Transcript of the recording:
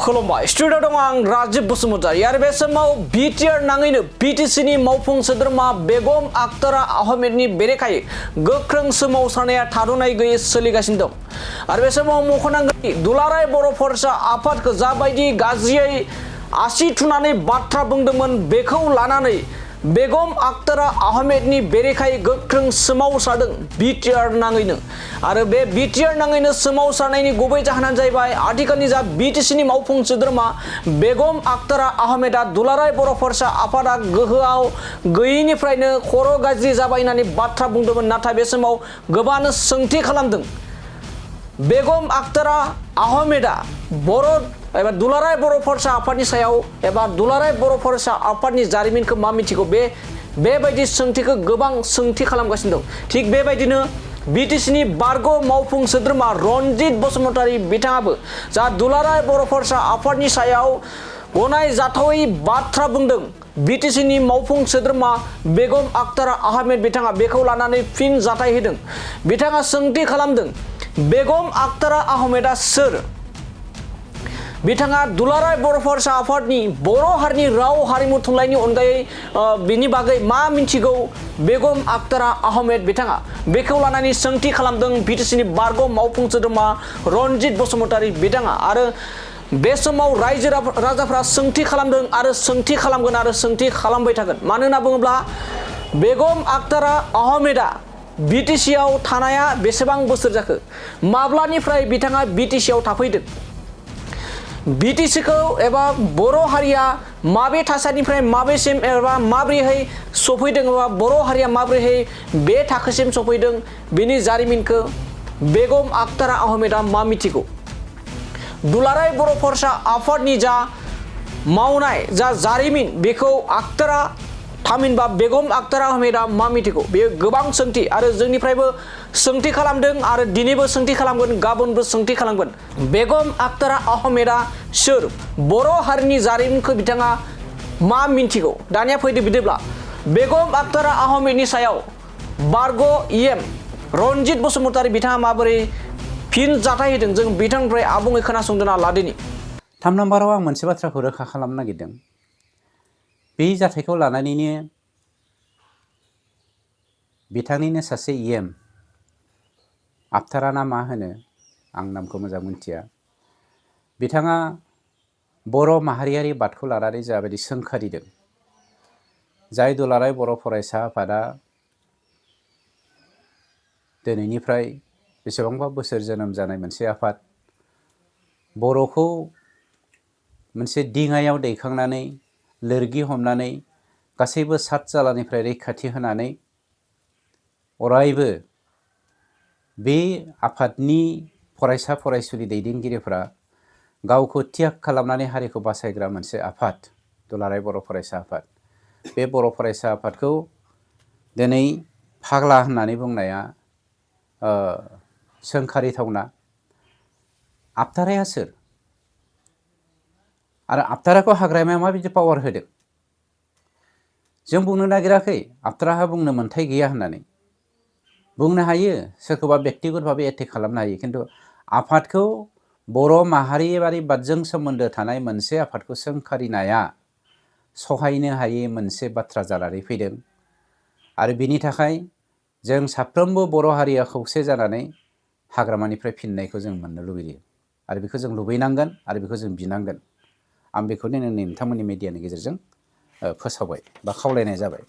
खुलुमबाय स्टुडिअ दं आं राजीव बसुमतारी आरो बे समाव बिटिआर नाङैनो बिटिसिनि मावफुं सोद्रोमा बेगम आख्तारा आहमेदनि बेरेखायै गोख्रों सोमावसारनाया थाद'नाय गैयै सोलिगासिनो दं आरो बे समाव मख'नांगोन दुलाराय बर' फरायसा आफादखौ जाबायदि गाज्रियै आसि थुनानै बाथ्रा बुंदोंमोन बेखौ लानानै बेगम आख्तारा आहमेदनि बेरेखायै गोख्रों सोमावसारदों बिटिआर नाङैनो आरो बे बिटिआर नाङैनो सोमावसारनायनि गुबै जाहोनानो जाहैबाय आथिखालनि जा बिटिसिनि मावफुं सोद्रोमा बेगम आख्तारा आहमेदआ दुलाराय बर' फरायसा आफादा गोहोआव गैयैनिफ्रायनो खर' गाज्रि जाबाय होननानै बाथ्रा बुंदोंमोन नाथाय बे समाव गोबांनो सोंथि खालामदों बेगम आख्तारा आहमेदआ बर' एबा दुलाराय बर' फरायसा आफादनि सायाव एबा दुलाराय बर' फरायसा आफादनि जारिमिनखौ मा मिथिगौ बेबायदि सोंथिखौ गोबां सोंथि खालामगासिनो दं थिग बेबायदिनो बिटिसिनि बारग' मावफुं सोद्रोमा रनजित बसुमतारी बिथाङाबो जा दुलाराय बर' फरायसा आफादनि सायाव गनायजाथावै बाथ्रा बुंदों बिटिसिनि मावफुं सोद्रोमा बेगम आख्तारा आहमेद बिथाङा बेखौ लानानै फिन जाथाय होदों बिथाङा सोंथि खालामदों बेगम आख्तारा आहमेदआ सोर बिथाङा दुलाराय बर' फरायसा आफादनि बर' हारिनि राव हारिमु थुनलाइनि अनगायै बिनि बागै मा मिथिगौ बेगम आख्तारा आहमेद बिथाङा बेखौ लानानै सोंथि खालामदों बिटिसिनि बारग' मावफुं सोद्रोमा रनजित बसुमतारी बिथाङा आरो बे समाव रायजो राजाफ्रा सोंथि खालामदों आरो सोंथि खालामगोन आरो सोंथि खालामबाय थागोन मानो होनना बुङोब्ला बेगम आख्तारा आहमेदआ बिटिसिआव थानाया बेसेबां बोसोर जाखो माब्लानिफ्राय बिथाङा बिटिसिआव थाफैदों बिटिसिखौ एबा बर' हारिया माबे थासारिनिफ्राय माबेसिम एबा माब्रैहाय सफैदों एबा बर' हारिया माब्रैहाय बे थाखोसिम सफैदों बेनि जारिमिनखौ बेगम आख्तारा आहमेदआ मा मिथिगौ दुलाराय बर' फरायसा आफादनि जा मावनाय जा जारिमिन बेखौ आख्तारा थामहिनबा बेगम आख्तारा आहमेदआ मा मिथिगौ बेयो गोबां सोंथि आरो जोंनिफ्रायबो सोंथि खालामदों आरो दिनैबो सोंथि खालामगोन गाबोनबो सोंथि खालामगोन बेगम आख्तारा आहमेदआ सोर बर' हारिनि जारिमिनखौ बिथाङा मा मिथिगौ दानिया फैदो बिदिब्ला बेगम आख्तारा आहमेदनि सायाव बारग' इएम रनजित बसुमतारी बिथाङा माबोरै फिन जाथाय होदों जों बिथांनिफ्राय आबुङै खोनासंदों लादिनि 3 नाम्बाराव आं मोनसे बाथ्राखौ रोखा खालामनो नागिरदों बे जाथायखौ लानानैनो बिथांनिनो सासे इएम आख्तारा ना मा होनो आं नामखौ मोजां मिथिया बिथाङा बर' माहारियारि बादखौ लानानै जाबायदि सोंखारिदों जाय दुलाराय बर' फरायसा आफादा दिनैनिफ्राय बेसेबांबा बोसोर जोनोम जानाय मोनसे आफाद बर'खौ मोनसे दिङायाव दैखांनानै लोरगि हमनानै गासैबो सात जालानिफ्राय रैखाथि होनानै अरायबो बे आफादनि फरायसा फरायसुलि दैदेनगिरिफ्रा गावखौ त्याग खालामनानै हारिखौ बासायग्रा मोनसे आफाद दुलाराय बर' फरायसा आफाद बे बर' फरायसा आफादखौ दिनै फाग्ला होननानै बुंनाया सोंखारिथावना आख्ताराया सोर आरो आख्ताराखौ हाग्रामाया माबायदि पावार होदों जों बुंनो नागिराखै आख्ताराहा बुंनो मोन्थाय गैया होननानै बुंनो हायो सोरखौबा बेक्तिगत भाबै एटेक खालामनो हायो खिन्थु आफादखौ बर' माहारियारि बादजों सोमोन्दो थानाय मोनसे आफादखौ सोंखारिनाया सहायनो हायै मोनसे बाथ्रा जानानै फैदों आरो बिनि थाखाय जों साफ्रोमबो बर' हारिया खौसे जानानै हाग्रामानिफ्राय फिननायखौ जों मोननो लुबैयो आरो बेखौ जों लुबैनांगोन आरो बेखौ जों बिनांगोन आं बेखौनो नोंथांमोननि मिडियानि गेजेरजों फोसावबाय बा खावलायनाय जाबाय